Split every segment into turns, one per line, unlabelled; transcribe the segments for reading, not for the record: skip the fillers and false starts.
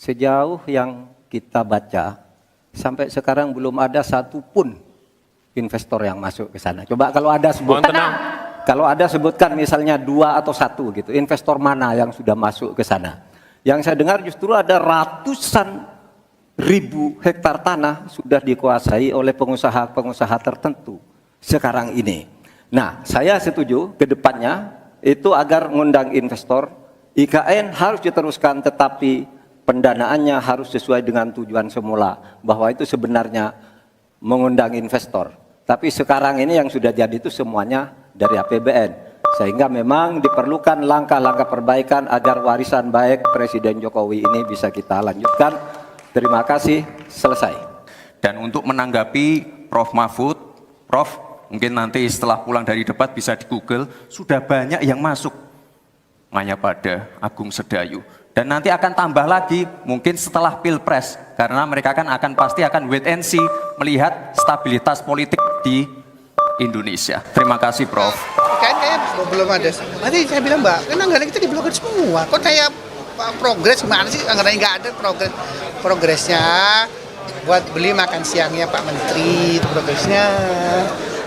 sejauh yang kita baca, sampai sekarang belum ada satupun investor yang masuk ke sana. Coba kalau ada sebutkan, sebutkan misalnya 2 atau 1 gitu, investor mana yang sudah masuk ke sana. Yang saya dengar justru ada ratusan ribu hektar tanah sudah dikuasai oleh pengusaha-pengusaha tertentu sekarang ini. Nah, saya setuju ke depannya itu agar mengundang investor, IKN harus diteruskan, tetapi pendanaannya harus sesuai dengan tujuan semula, bahwa itu sebenarnya mengundang investor. Tapi sekarang ini yang sudah jadi itu semuanya dari APBN, sehingga memang diperlukan langkah-langkah perbaikan agar warisan baik Presiden Jokowi ini bisa kita lanjutkan. Terima kasih, selesai.
Dan untuk menanggapi Prof. Mahfud, Prof, mungkin nanti setelah pulang dari debat bisa di Google, sudah banyak yang masuk Mayapada, Agung Sedayu. Dan nanti akan tambah lagi mungkin setelah Pilpres, karena mereka akan pasti akan wait and see, melihat stabilitas politik di Indonesia. Terima kasih, Prof.
Kayaknya belum ada. Nanti saya bilang, Mbak, kan anggaran kita diblokir semua. Kok kayak progres gimana sih? Anggarannya nggak ada progresnya. Buat beli makan siangnya Pak Menteri, progresnya.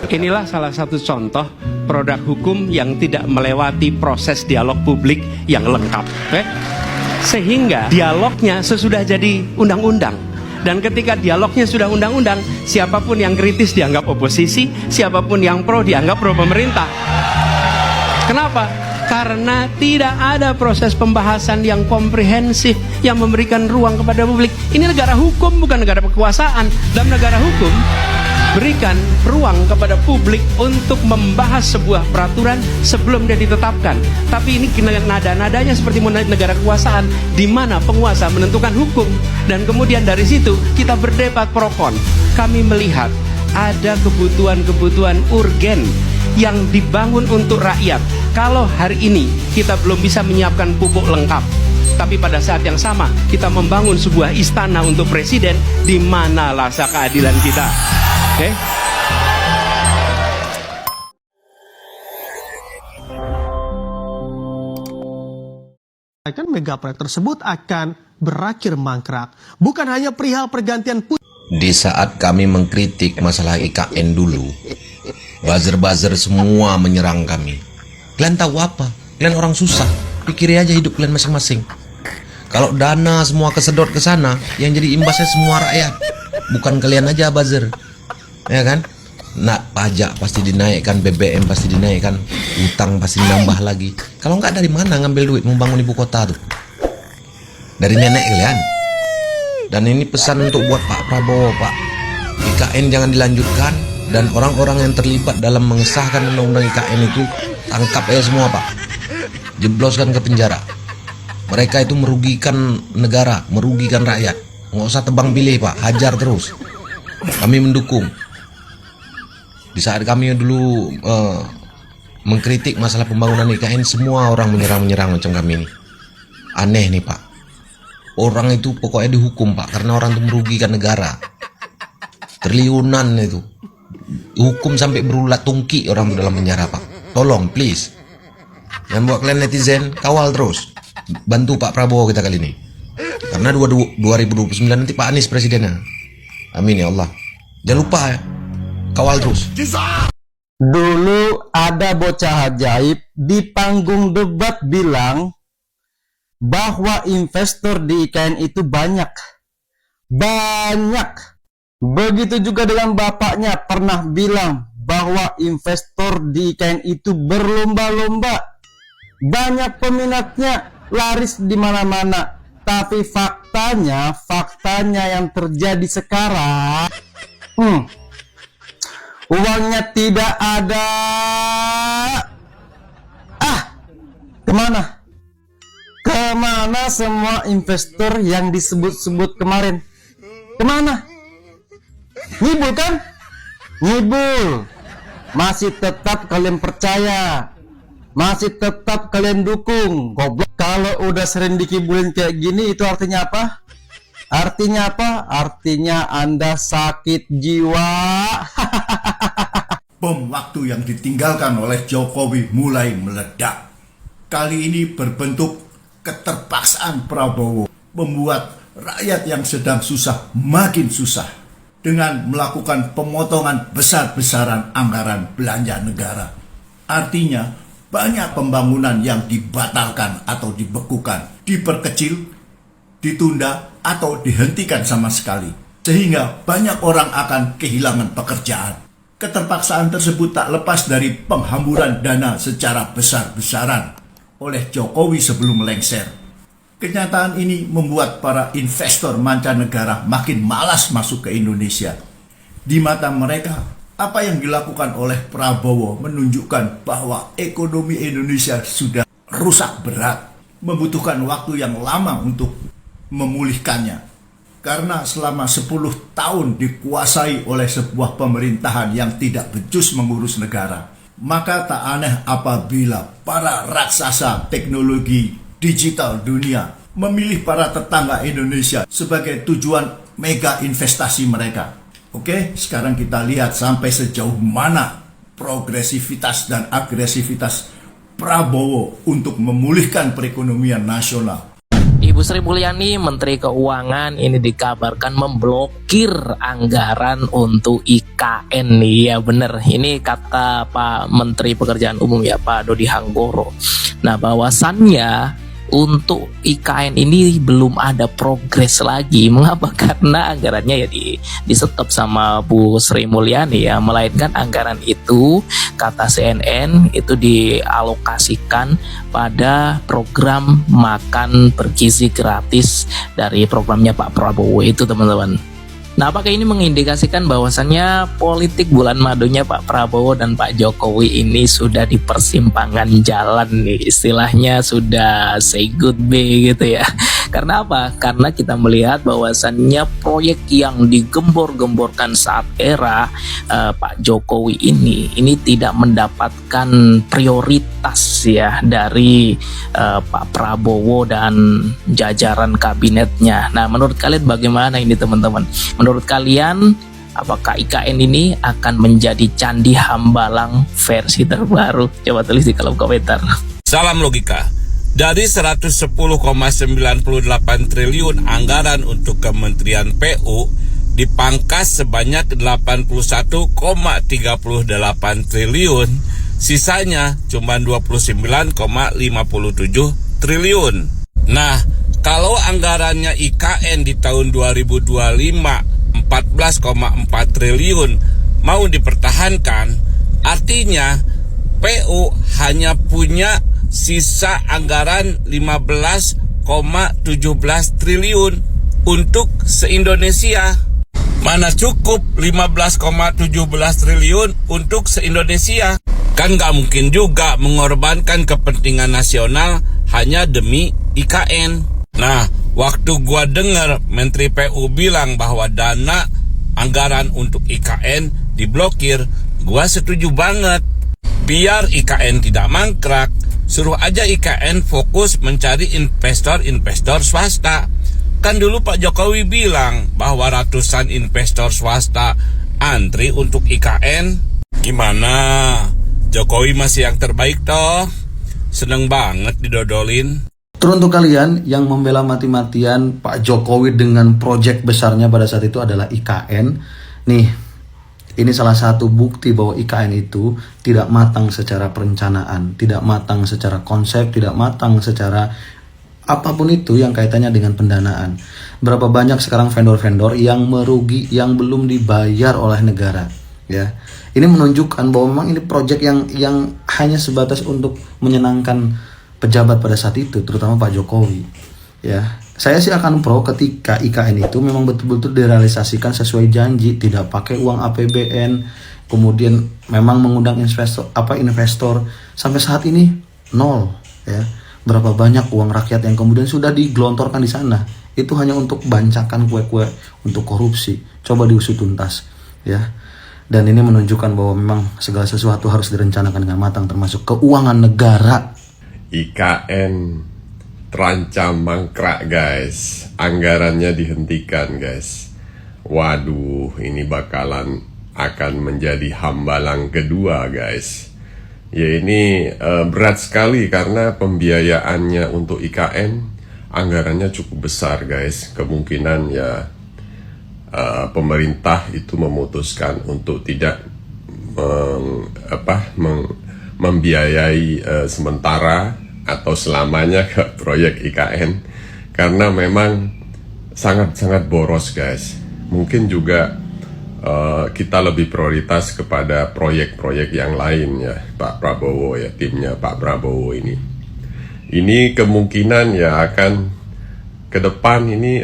Inilah salah satu contoh produk hukum yang tidak melewati proses dialog publik yang lengkap. Sehingga dialognya sesudah jadi undang-undang. Dan ketika dialognya sudah undang-undang, siapapun yang kritis dianggap oposisi, siapapun yang pro dianggap pro pemerintah. Kenapa? Karena tidak ada proses pembahasan yang komprehensif yang memberikan ruang kepada publik. Ini negara hukum, bukan negara kekuasaan. Dalam negara hukum, berikan ruang kepada publik untuk membahas sebuah peraturan sebelum dia ditetapkan. Tapi ini nada-nadanya seperti negara kekuasaan, di mana penguasa menentukan hukum, dan kemudian dari situ kita berdebat pro kon. Kami melihat ada kebutuhan-kebutuhan urgen yang dibangun untuk rakyat. Kalau hari ini kita belum bisa menyiapkan pupuk lengkap, tapi pada saat yang sama kita membangun sebuah istana untuk presiden, di mana rasa keadilan kita? Oke?
Kan megaproyek tersebut akan berakhir mangkrak. Bukan hanya perihal pergantian
di saat kami mengkritik masalah IKN dulu, buzzer-buzzer semua menyerang kami. Kalian tahu apa? Kalian orang susah. Pikiri aja hidup kalian masing-masing. Kalau dana semua kesedot ke sana, yang jadi imbasnya semua rakyat. Bukan kalian aja buzzer. Ya kan? Nah, pajak pasti dinaikkan, BBM pasti dinaikkan, utang pasti nambah lagi. Kalau enggak, dari mana ngambil duit membangun ibu kota tuh? Dari nenek kalian. Dan ini pesan untuk buat Pak Prabowo, Pak. IKN jangan dilanjutkan, dan orang-orang yang terlibat dalam mengesahkan undang-undang IKN itu tangkap aja semua, Pak. Jebloskan ke penjara. Mereka itu merugikan negara, merugikan rakyat. Nggak usah tebang pilih, Pak. Hajar terus. Kami mendukung. Di saat kami dulu mengkritik masalah pembangunan IKN, semua orang menyerang macam kami ini. Aneh nih, Pak. Orang itu pokoknya dihukum, Pak, karena orang itu merugikan negara. Triliunan itu. Hukum sampai berulat tungki orang itu dalam penjara, Pak. Tolong, please. Yang buat kalian netizen, kawal terus. Bantu Pak Prabowo kita kali ini. Karena 2029 nanti Pak Anies presidennya. Amin ya Allah. Jangan lupa ya. Kawal terus.
Dulu ada bocah ajaib di panggung debat bilang bahwa investor di IKN itu banyak. Begitu juga dengan bapaknya pernah bilang bahwa investor di IKN itu berlomba-lomba. Banyak peminatnya, laris di mana-mana. Tapi faktanya yang terjadi sekarang, uangnya tidak ada. Kemana? Kemana semua investor yang disebut-sebut kemarin? Kemana? Ngibul kan? Ngibul. Masih tetap kalian percaya, masih tetap kalian dukung. Goblok. Kalau udah sering dikibulin kayak gini, itu artinya apa? Artinya apa? Artinya Anda sakit jiwa.
Bom waktu yang ditinggalkan oleh Jokowi mulai meledak. Kali ini berbentuk keterpaksaan Prabowo membuat rakyat yang sedang susah makin susah dengan melakukan pemotongan besar-besaran anggaran belanja negara. Artinya, banyak pembangunan yang dibatalkan atau dibekukan, diperkecil, ditunda, atau dihentikan sama sekali. Sehingga banyak orang akan kehilangan pekerjaan. Keterpaksaan tersebut tak lepas dari penghamburan dana secara besar-besaran oleh Jokowi sebelum lengser. Kenyataan ini membuat para investor mancanegara makin malas masuk ke Indonesia. Di mata mereka, apa yang dilakukan oleh Prabowo menunjukkan bahwa ekonomi Indonesia sudah rusak berat, membutuhkan waktu yang lama untuk memulihkannya. Karena selama 10 tahun dikuasai oleh sebuah pemerintahan yang tidak becus mengurus negara, maka tak aneh apabila para raksasa teknologi digital dunia memilih para tetangga Indonesia sebagai tujuan mega investasi mereka. Oke, sekarang kita lihat sampai sejauh mana progresivitas dan agresivitas Prabowo untuk memulihkan perekonomian nasional.
Ibu Sri Mulyani, Menteri Keuangan, ini dikabarkan memblokir anggaran untuk IKN nih. Ya bener, ini kata Pak Menteri Pekerjaan Umum ya, Pak Dodi Hanggoro. Nah, bahwasannya untuk IKN ini belum ada progres lagi. Mengapa? Karena anggarannya ya di stop sama Bu Sri Mulyani ya, melainkan anggaran itu kata CNN itu dialokasikan pada program makan bergizi gratis dari programnya Pak Prabowo itu, teman-teman. Nah, apakah ini mengindikasikan bahwasannya politik bulan madunya Pak Prabowo dan Pak Jokowi ini sudah di persimpangan jalan nih, istilahnya sudah say goodbye gitu ya. Karena apa? Karena kita melihat bahwasannya proyek yang digembor-gemborkan saat era Pak Jokowi ini tidak mendapatkan prioritas ya dari Pak Prabowo dan jajaran kabinetnya. Nah, menurut kalian bagaimana ini, teman-teman? Menurut kalian, apakah IKN ini akan menjadi Candi Hambalang versi terbaru? Coba tulis di kolom komentar.
Salam logika. Dari 110,98 triliun anggaran untuk Kementerian PU dipangkas sebanyak 81,38 triliun, sisanya cuma 29,57 triliun. Nah, kalau anggarannya IKN di tahun 2025 14,4 triliun mau dipertahankan, artinya PU hanya punya sisa anggaran 15,17 triliun untuk se-Indonesia. Mana cukup 15,17 triliun untuk se-Indonesia? Kan gak mungkin juga mengorbankan kepentingan nasional hanya demi IKN. Nah, waktu gua dengar Menteri PU bilang bahwa dana anggaran untuk IKN diblokir, gua setuju banget. Biar IKN tidak mangkrak, suruh aja IKN fokus mencari investor-investor swasta. Kan dulu Pak Jokowi bilang bahwa ratusan investor swasta antri untuk IKN. Gimana? Jokowi masih yang terbaik toh? Seneng banget didodolin.
Teruntuk kalian yang membela mati-matian Pak Jokowi dengan proyek besarnya pada saat itu adalah IKN. Nih, ini salah satu bukti bahwa IKN itu tidak matang secara perencanaan, tidak matang secara konsep, tidak matang secara apapun itu yang kaitannya dengan pendanaan. Berapa banyak sekarang vendor-vendor yang merugi, yang belum dibayar oleh negara, ya. Ini menunjukkan bahwa memang ini proyek yang hanya sebatas untuk menyenangkan pejabat pada saat itu, terutama Pak Jokowi. Ya, saya sih akan pro ketika IKN itu memang betul-betul direalisasikan sesuai janji, tidak pakai uang APBN, kemudian memang mengundang investor. Sampai saat ini nol. Ya, berapa banyak uang rakyat yang kemudian sudah digelontorkan di sana? Itu hanya untuk bancakan kue-kue, untuk korupsi. Coba diusut tuntas. Ya. Dan ini menunjukkan bahwa memang segala sesuatu harus direncanakan dengan matang, termasuk keuangan negara.
IKN terancam mangkrak, guys. Anggarannya dihentikan, guys. Waduh, ini bakalan akan menjadi hambalang kedua, guys. Ya, ini berat sekali karena pembiayaannya untuk IKN anggarannya cukup besar guys. Kemungkinan ya pemerintah itu memutuskan untuk tidak membiayai sementara atau selamanya ke proyek IKN karena memang sangat-sangat boros guys. Mungkin juga kita lebih prioritas kepada proyek-proyek yang lain ya Pak Prabowo ya, timnya Pak Prabowo ini. Ini kemungkinan ya akan ke depan ini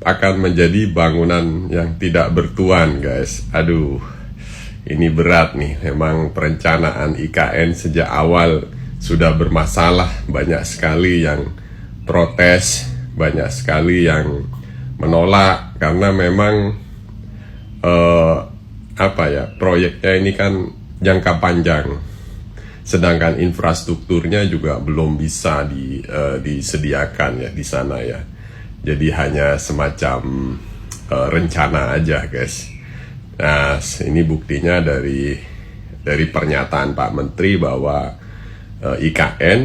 akan menjadi bangunan yang tidak bertuan guys. Aduh, ini berat nih. Memang perencanaan IKN sejak awal sudah bermasalah. Banyak sekali yang protes, banyak sekali yang menolak karena memang proyeknya ini kan jangka panjang, sedangkan infrastrukturnya juga belum bisa disediakan ya di sana ya. Jadi hanya semacam rencana aja guys. Nah, ini buktinya dari pernyataan Pak Menteri bahwa IKN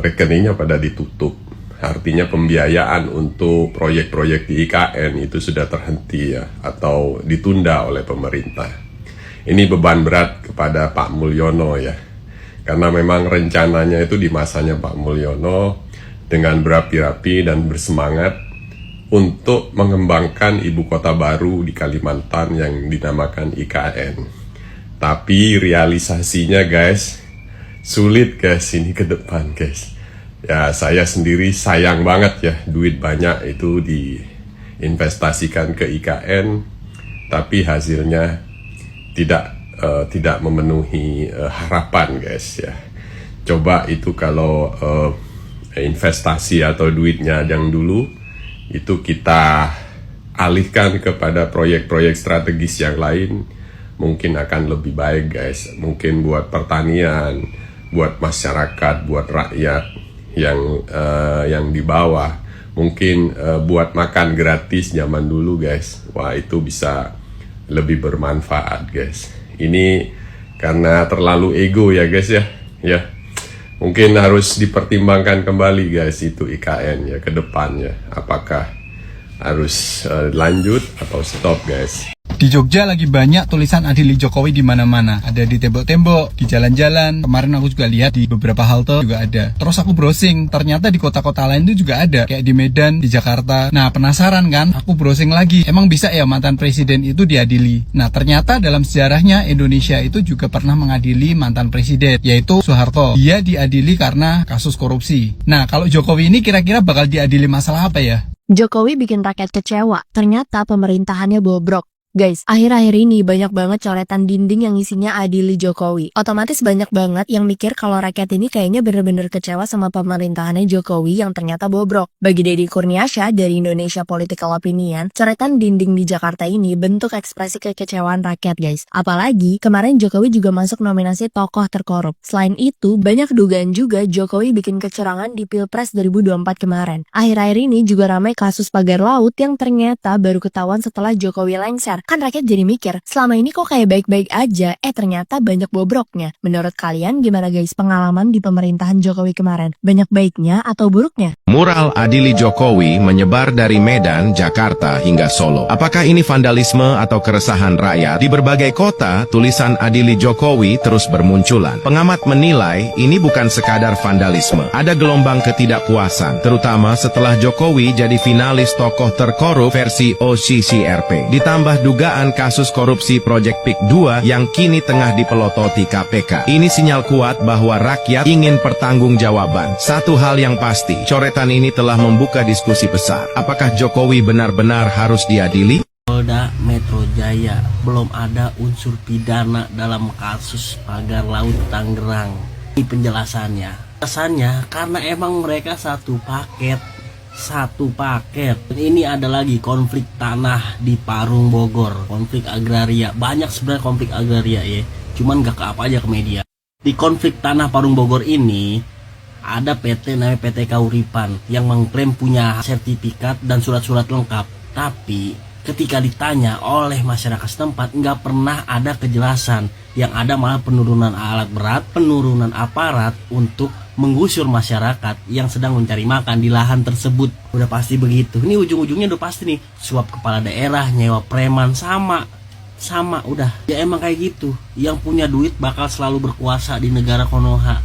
rekeningnya pada ditutup. Artinya pembiayaan untuk proyek-proyek di IKN itu sudah terhenti ya, atau ditunda oleh pemerintah. Ini beban berat kepada Pak Mulyono ya, karena memang rencananya itu di masanya Pak Mulyono dengan berapi-api dan bersemangat untuk mengembangkan ibu kota baru di Kalimantan yang dinamakan IKN. Tapi realisasinya guys, sulit guys ini ke depan guys. Ya saya sendiri sayang banget ya, duit banyak itu diinvestasikan ke IKN, tapi hasilnya tidak memenuhi harapan guys ya. Coba itu kalau investasi atau duitnya yang dulu itu kita alihkan kepada proyek-proyek strategis yang lain, mungkin akan lebih baik guys. Mungkin buat pertanian, buat masyarakat, buat rakyat yang di bawah, mungkin buat makan gratis zaman dulu guys. Wah, itu bisa lebih bermanfaat guys. Ini karena terlalu ego ya guys ya. Ya, mungkin harus dipertimbangkan kembali guys itu IKN ya ke depannya. Apakah harus lanjut atau stop guys?
Di Jogja lagi banyak tulisan Adili Jokowi di mana-mana. Ada di tembok-tembok, di jalan-jalan. Kemarin aku juga lihat di beberapa halte juga ada. Terus aku browsing, ternyata di kota-kota lain itu juga ada. Kayak di Medan, di Jakarta. Nah, penasaran kan? Aku browsing lagi. Emang bisa ya mantan presiden itu diadili? Nah, ternyata dalam sejarahnya Indonesia itu juga pernah mengadili mantan presiden, yaitu Soeharto. Dia diadili karena kasus korupsi. Nah, kalau Jokowi ini kira-kira bakal diadili masalah apa ya?
Jokowi bikin rakyat kecewa. Ternyata pemerintahannya bobrok. Guys, akhir-akhir ini banyak banget coretan dinding yang isinya adili Jokowi. Otomatis banyak banget yang mikir kalau rakyat ini kayaknya bener-bener kecewa sama pemerintahannya Jokowi yang ternyata bobrok. Bagi Deddy Kurniasha dari Indonesia Political Opinion, coretan dinding di Jakarta ini bentuk ekspresi kekecewaan rakyat guys. Apalagi, kemarin Jokowi juga masuk nominasi tokoh terkorup. Selain itu, banyak dugaan juga Jokowi bikin kecurangan di Pilpres 2024 kemarin. Akhir-akhir ini juga ramai kasus pagar laut yang ternyata baru ketahuan setelah Jokowi lengser. Kan rakyat jadi mikir, selama ini kok kayak baik-baik aja, ternyata banyak bobroknya. Menurut kalian gimana guys pengalaman di pemerintahan Jokowi kemarin? Banyak baiknya atau buruknya?
Mural Adili Jokowi menyebar dari Medan, Jakarta hingga Solo. Apakah ini vandalisme atau keresahan rakyat? Di berbagai kota, tulisan Adili Jokowi terus bermunculan. Pengamat menilai ini bukan sekadar vandalisme. Ada gelombang ketidakpuasan, terutama setelah Jokowi jadi finalis tokoh terkorup versi OCCRP. Ditambah dugaan kasus korupsi Proyek PIK 2 yang kini tengah dipelototi KPK. Ini sinyal kuat bahwa rakyat ingin pertanggungjawaban. Satu hal yang pasti, coretan ini telah membuka diskusi besar. Apakah Jokowi benar-benar harus diadili?
Polda Metro Jaya belum ada unsur pidana dalam kasus pagar laut Tangerang. Ini penjelasannya. Alasannya karena emang mereka satu paket. Ini ada lagi konflik tanah di Parung Bogor, konflik agraria. Banyak sebenarnya konflik agraria ya, cuman gak ke apa aja ke media. Di konflik tanah Parung Bogor ini ada PT namanya PT Kauripan yang mengklaim punya sertifikat dan surat-surat lengkap. Tapi ketika ditanya oleh masyarakat setempat nggak pernah ada kejelasan. Yang ada malah penurunan alat berat, penurunan aparat untuk menggusur masyarakat yang sedang mencari makan di lahan tersebut. Udah pasti begitu. Ini ujung-ujungnya udah pasti nih, suap kepala daerah, nyewa preman, sama udah. Ya emang kayak gitu. Yang punya duit bakal selalu berkuasa di negara Konoha.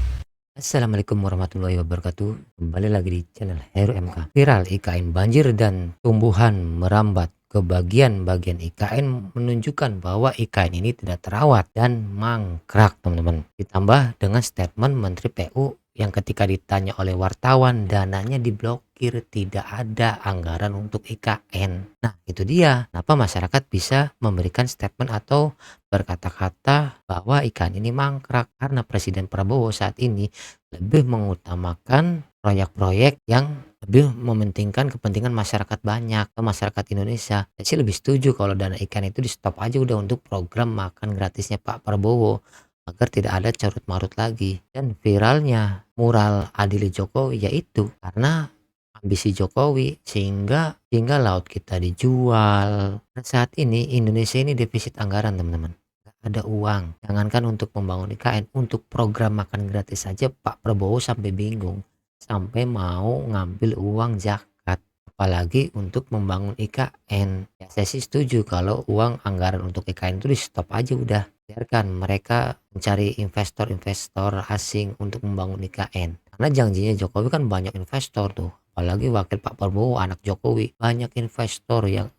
Assalamualaikum warahmatullahi wabarakatuh. Kembali lagi di channel Heru MK. Viral IKN banjir dan tumbuhan merambat ke bagian-bagian IKN menunjukkan bahwa IKN ini tidak terawat dan mangkrak, teman-teman. Ditambah dengan statement Menteri PU yang ketika ditanya oleh wartawan dananya diblokir, tidak ada anggaran untuk IKN. Nah itu dia kenapa masyarakat bisa memberikan statement atau berkata-kata bahwa IKN ini mangkrak, karena Presiden Prabowo saat ini lebih mengutamakan proyek-proyek yang lebih mementingkan kepentingan masyarakat banyak atau masyarakat Indonesia. Saya sih lebih setuju kalau dana IKN itu di stop aja udah untuk program makan gratisnya Pak Prabowo, agar tidak ada carut-marut lagi. Dan viralnya mural Adili Jokowi yaitu karena ambisi Jokowi sehingga laut kita dijual. Saat ini Indonesia ini defisit anggaran, teman-teman. Gak ada uang. Jangankan untuk membangun IKN, untuk program makan gratis saja Pak Prabowo sampai bingung, sampai mau ngambil uang zakat, apalagi untuk membangun IKN. Ya, saya sih setuju kalau uang anggaran untuk IKN itu di stop aja udah. Biarkan mereka mencari investor-investor asing untuk membangun IKN. Karena janjinya Jokowi kan banyak investor tuh. Apalagi wakil Pak Prabowo, anak Jokowi, banyak investor yang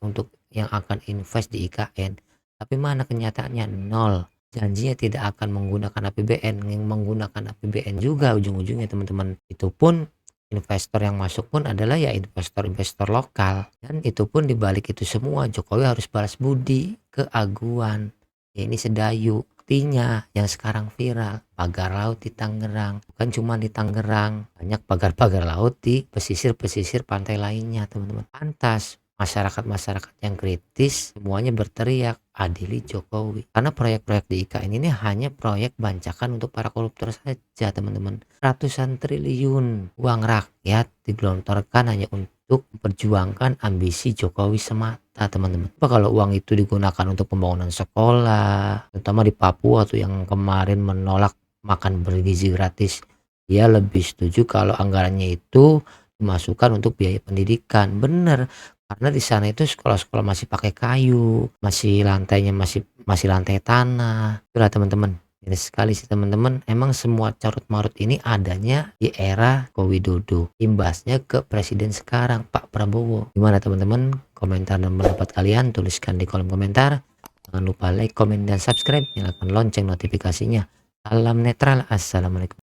akan invest di IKN. Tapi mana kenyataannya? Nol. Janjinya tidak akan menggunakan APBN, yang menggunakan APBN juga ujung-ujungnya, teman-teman. Itu pun investor yang masuk pun adalah ya investor-investor lokal. Dan itu pun dibalik itu semua Jokowi harus balas budi ke Aguan. Ya, ini sedayu. Buktinya yang sekarang viral, pagar laut di Tangerang. Bukan cuma di Tangerang, banyak pagar-pagar laut di pesisir-pesisir pantai lainnya, teman-teman. Pantas masyarakat-masyarakat yang kritis semuanya berteriak adili Jokowi. Karena proyek-proyek di IKN ini hanya proyek bancakan untuk para koruptor saja, teman-teman. Ratusan triliun uang rakyat digelontorkan hanya untuk memperjuangkan ambisi Jokowi semata, teman-teman. Apa kalau uang itu digunakan untuk pembangunan sekolah, terutama di Papua tuh yang kemarin menolak makan bergizi gratis? Dia lebih setuju kalau anggarannya itu dimasukkan untuk biaya pendidikan. Bener, karena di sana itu sekolah-sekolah masih pakai kayu, masih lantainya masih lantai tanah. Itulah, teman-teman. Ini sekali sih, teman-teman. Emang semua carut-marut ini adanya di era Joko Widodo. Imbasnya ke presiden sekarang, Pak Prabowo. Gimana, teman-teman? Komentar dan pendapat kalian tuliskan di kolom komentar. Jangan lupa like, komen, dan subscribe. Nyalakan lonceng notifikasinya. Salam netral. Assalamualaikum.